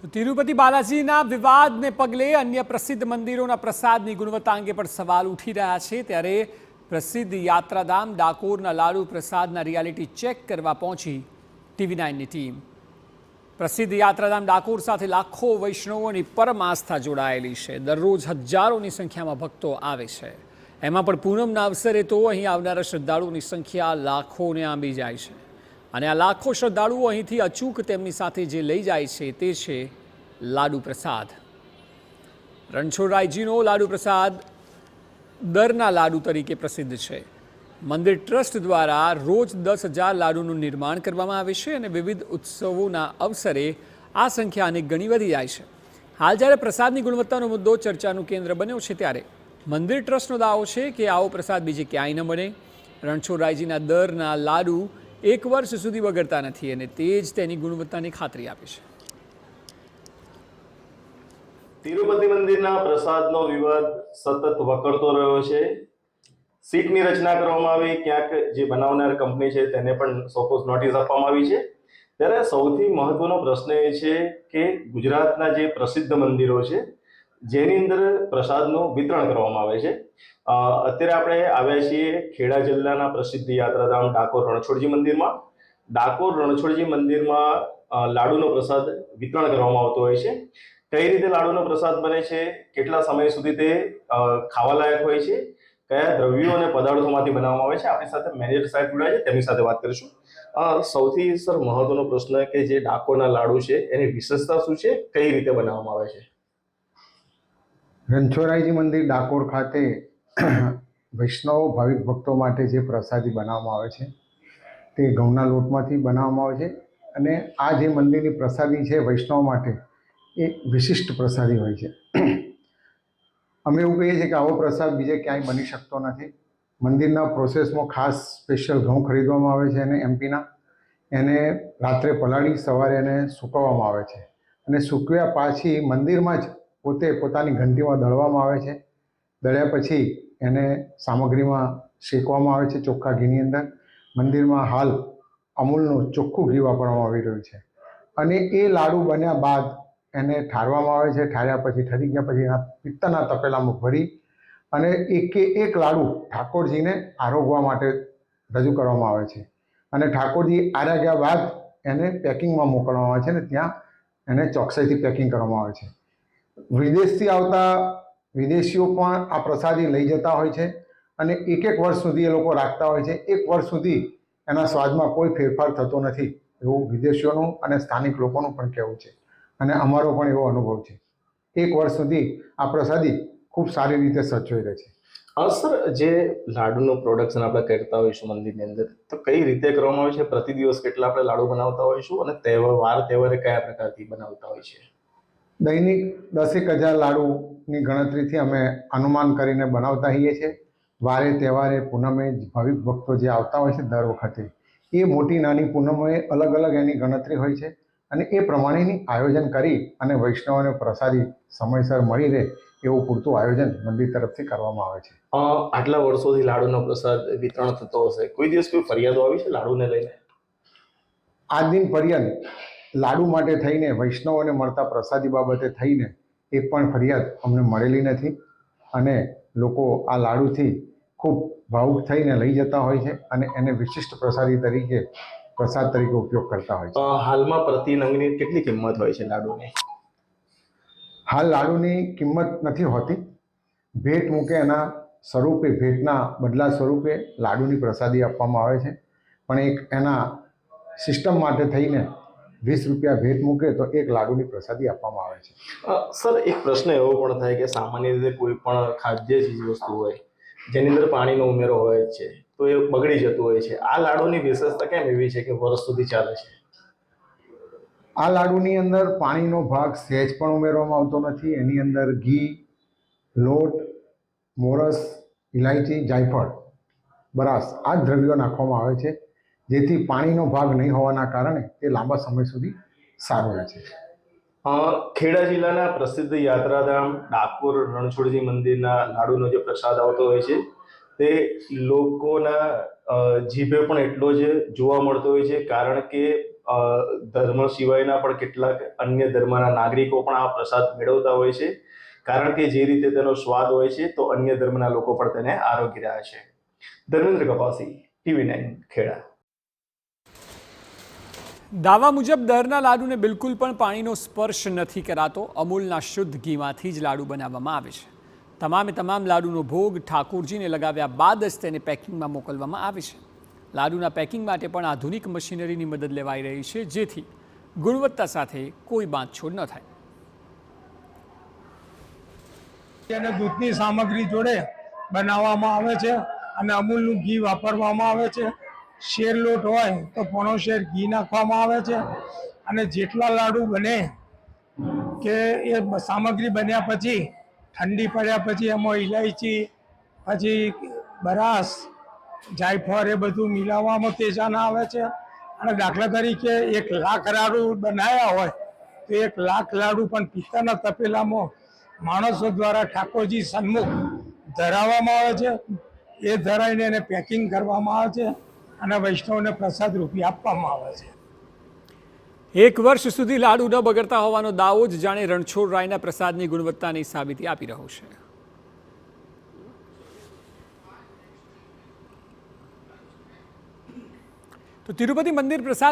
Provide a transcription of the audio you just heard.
તો તિરુપતિ બાલાજીના વિવાદને પગલે અન્ય પ્રસિદ્ધ મંદિરોના પ્રસાદની ગુણવત્તા અંગે પણ સવાલ ઉઠી રહ્યા છે। ત્યારે પ્રસિદ્ધ યાત્રાધામ ડાકોરના લાડુ પ્રસાદના રિયાલિટી ચેક કરવા પહોંચી TV9ની ટીમ। પ્રસિદ્ધ યાત્રાધામ ડાકોર સાથે લાખો વૈષ્ણવોની પરમ આસ્થા જોડાયેલી છે। દરરોજ હજારોની સંખ્યામાં ભક્તો આવે છે। એમાં પણ પૂનમના અવસરે તો અહીં આવનારા શ્રદ્ધાળુઓની સંખ્યા લાખોને આંબી જાય છે અને આ લાખો શ્રદ્ધાળુઓ અહીંથી અચૂક તેમની સાથે જે લઈ જાય છે તે છે લાડુ પ્રસાદ। રણછોડરાયજીનો લાડુ પ્રસાદ દરના લાડુ તરીકે પ્રસિદ્ધ છે। મંદિર ટ્રસ્ટ દ્વારા રોજ 10,000 લાડુનું નિર્માણ કરવામાં આવે છે અને વિવિધ ઉત્સવોના અવસરે આ સંખ્યા અનેક ગણી વધી જાય છે। હાલ જ્યારે પ્રસાદની ગુણવત્તાનો મુદ્દો ચર્ચાનું કેન્દ્ર બન્યો છે ત્યારે મંદિર ટ્રસ્ટનો દાવો છે કે આવો પ્રસાદ બીજે ક્યાંય ન બને। રણછોડરાયજીના દરના લાડુ 1 વર્ષ સુધી બગડતા નથી અને તે જ તેની ગુણવત્તાની ખાતરી આપે છે। તિરુપતિ મંદિરના પ્રસાદનો વિવાદ સતત વકરતો રહ્યો છે। સીટની રચના કરવામાં આવી, ક્યાંક જે બનાવનાર કંપની છે તેને પણ સોકોઝ નોટિસ આપવામાં આવી છે। ત્યારે સૌથી મહત્વનો પ્રશ્ન એ છે કે ગુજરાતના જે પ્રસિદ્ધ મંદિરો છે જેની અંદર પ્રસાદનું વિતરણ કરવામાં આવે છે। અત્યારે આપણે આવ્યા છીએ ખેડા જિલ્લાના પ્રસિદ્ધ યાત્રાધામ ડાકોર રણછોડજી મંદિરમાં। ડાકોર રણછોડજી મંદિરમાં લાડુનો પ્રસાદ વિતરણ કરવામાં આવતો હોય છે। કઈ રીતે લાડુનો પ્રસાદ બને છે, કેટલા સમય સુધી તે ખાવાલાયક હોય છે, કયા દ્રવ્યો અને પદાર્થોમાંથી બનાવવામાં આવે છે, આપણી સાથે મેનેજર સાહેબ જોડાય છે, તેમની સાથે વાત કરીશું। સૌથી સર મહત્વનો પ્રશ્ન કે જે ડાકોરના લાડુ છે એની વિશેષતા શું છે, કઈ રીતે બનાવવામાં આવે છે? રણછોડરાયજી મંદિર ડાકોર ખાતે વૈષ્ણવ ભાવિક ભક્તો માટે જે પ્રસાદી બનાવવામાં આવે છે તે ઘઉંના લોટમાંથી બનાવવામાં આવે છે અને આ જે મંદિરની પ્રસાદી છે વૈષ્ણવ માટે એ વિશિષ્ટ પ્રસાદી હોય છે। અમે એવું કહીએ છીએ કે આવો પ્રસાદ બીજે ક્યાંય બની શકતો નથી। મંદિરના પ્રોસેસમાં ખાસ સ્પેશિયલ ઘઉં ખરીદવામાં આવે છે અને એમપીના એને રાત્રે પલાળી સવારે એને સૂકવવામાં આવે છે અને સૂકવ્યા પાછી મંદિરમાં જ પોતે પોતાની ઘંટીમાં દળવામાં આવે છે। દળ્યા પછી એને સામગ્રીમાં શેકવામાં આવે છે ચોખ્ખા ઘીની અંદર। મંદિરમાં હાલ અમૂલનું ચોખ્ખું ઘી વાપરવામાં આવી રહ્યું છે અને એ લાડુ બન્યા બાદ એને ઠારવામાં આવે છે। ઠાર્યા પછી ઠરી ગયા પછી એના પિત્તળના તપેલામાં ભરી અને એકે એક લાડુ ઠાકોરજીને આરોગવા માટે રજૂ કરવામાં આવે છે અને ઠાકોરજી આર્યા ગયા બાદ એને પેકિંગમાં મોકલવામાં આવે છે અને ત્યાં એને ચોકસાઈથી પેકિંગ કરવામાં આવે છે। વિદેશથી આવતા વિદેશીઓ પણ આ પ્રસાદી લઈ જતા હોય છે અને એક વર્ષ સુધી એ લોકો રાખતા હોય છે। 1 વર્ષ સુધી એના સ્વાદમાં કોઈ ફેરફાર થતો નથી એવું વિદેશીઓનું અને સ્થાનિક લોકોનું પણ કહેવું છે અને અમારો પણ એવો અનુભવ છે। 1 વર્ષ સુધી આ પ્રસાદી ખૂબ સારી રીતે સચવાઈ રહે છે। સર, જે લાડુનું પ્રોડક્શન આપણે કરતા હોઈશું મંદિરની અંદર, તો કઈ રીતે કરવામાં આવે છે? પ્રતિ દિવસ કેટલા આપણે લાડુ બનાવતા હોઈશું અને તહેવારે કયા પ્રકારથી બનાવતા હોય છે? દૈનિક 10,000 લાડુની ગણતરીથી અમે અનુમાન કરીને બનાવતા હોઈએ છીએ। વારે તહેવારે પૂનમે ભાવિક ભક્તો જે આવતા હોય છે દર વખતે એ મોટી નાની પૂનમોએ અલગ અલગ એની ગણતરી હોય છે અને એ પ્રમાણેની આયોજન કરી અને વૈષ્ણવોને પ્રસાદી સમયસર મળી રહે એવું પૂરતું આયોજન મંદિર તરફથી કરવામાં આવે છે। આટલા વર્ષોથી લાડુનો પ્રસાદ વિતરણ થતો હશે, કોઈ દિવસ કોઈ ફરિયાદો આવી છે લાડુને લઈને? આજ દિન પર્યંત લાડુ માટે થઈને વૈષ્ણવોને મળતા પ્રસાદી બાબતે થઈને એક પણ ફરિયાદ અમને મળેલી નથી અને લોકો આ લાડુથી ખૂબ ભાવુક થઈને લઈ જતા હોય છે અને એને વિશિષ્ટ પ્રસાદ તરીકે ઉપયોગ કરતા હોય છે। હાલમાં પ્રતિ નંગની કેટલી કિંમત હોય છે લાડુની? હાલ લાડુની કિંમત નથી હોતી। ભેટ મૂકે એના સ્વરૂપે, ભેટના બદલા સ્વરૂપે લાડુની પ્રસાદી આપવામાં આવે છે પણ એક એના સિસ્ટમ માટે થઈને 20 રૂપિયા ભેટ મૂકે તો 1 લાડુની પ્રસાદી આપવામાં આવે છે। સર, એક પ્રશ્ન એવો પણ થાય કે સામાન્ય રીતે કોઈ પણ ખાદ્ય ચીજ વસ્તુ હોય જેની અંદર પાણીનો ઉમેરો હોય છે તો એ બગડી જતું હોય છે। આ લાડુની વિશેષતા કેમ એવી છે કે વર્ષ સુધી ચાલે છે? આ લાડુની અંદર પાણીનો ભાગ સહેજ પણ ઉમેરવામાં આવતો નથી। એની અંદર ઘી, લોટ, મોરસ, ઇલાયચી, જાયફળ, બરાસ આ જ દ્રવ્યો નાખવામાં આવે છે જેથી પાણીનો ભાગ નહીં હોવાના કારણે તે લાંબા સમય સુધી સારું રહે છે। ખેડા જિલ્લાના પ્રસિદ્ધ યાત્રાધામ ડાકોર રણછોડજી મંદિરના લાડુનો જે પ્રસાદ આવતો હોય છે તે લોકોના જીભે પણ એટલો જ જોવા મળતો હોય છે કારણ કે ધર્મ સિવાયના પણ કેટલાક અન્ય ધર્મના નાગરિકો પણ આ પ્રસાદ મેળવતા હોય છે, કારણ કે જે રીતે તેનો સ્વાદ હોય છે તો અન્ય ધર્મના લોકો પણ તેને આરોગી રહ્યા છે. ધર્મેન્દ્ર કપાસી, TV9 ખેડા. દાવા મુજબ દરના લાડુને બિલકુલ પણ પાણીનો સ્પર્શ નથી કરાતો. અમૂલના શુદ્ધ ઘીમાંથી જ લાડુ બનાવવામાં આવે છે. તમામ લાડુનો ભોગ ઠાકોરજીને લગાવ્યા બાદ જ તેને પેકિંગમાં મોકલવામાં આવે છે. લાડુના પેકિંગ માટે પણ આધુનિક મશીનરીની મદદ લેવાઈ રહી છે, જેથી ગુણવત્તા સાથે કોઈ બાંધછોડ ન થાય. અને દૂધની સામગ્રી જોડે બનાવવામાં આવે છે અને અમૂલનું ઘી વાપરવામાં આવે છે. શેર લોટ હોય તો પોણો શેર ઘી નાખવામાં આવે છે અને જેટલા લાડુ બને કે એ સામગ્રી બન્યા પછી ઠંડી પડ્યા પછી એમાં ઇલાયચી, પછી બરાસ, જાયફળ એ બધું મિલાવવામાં તેજાના આવે છે. અને દાખલા તરીકે 1 લાખ લાડુ બનાવ્યા હોય તો 1 લાખ લાડુ પણ પિત્તળના તપેલામાં માણસો દ્વારા ઠાકોરજી સન્મુખ ધરાવવામાં આવે છે. એ ધરાવીને એને પેકિંગ કરવામાં આવે છે અને વૈષ્ણવને પ્રસાદ રૂપી આપવામાં આવે છે. 1 વર્ષ સુધી લાડુ ન બગડતા હોવાનો દાવો જ જાણે રણછોડરાયના પ્રસાદની ગુણવત્તાની સાબિતી આપી રહ્યો છે. તો તિરુપતિ મંદિર પ્રસાદ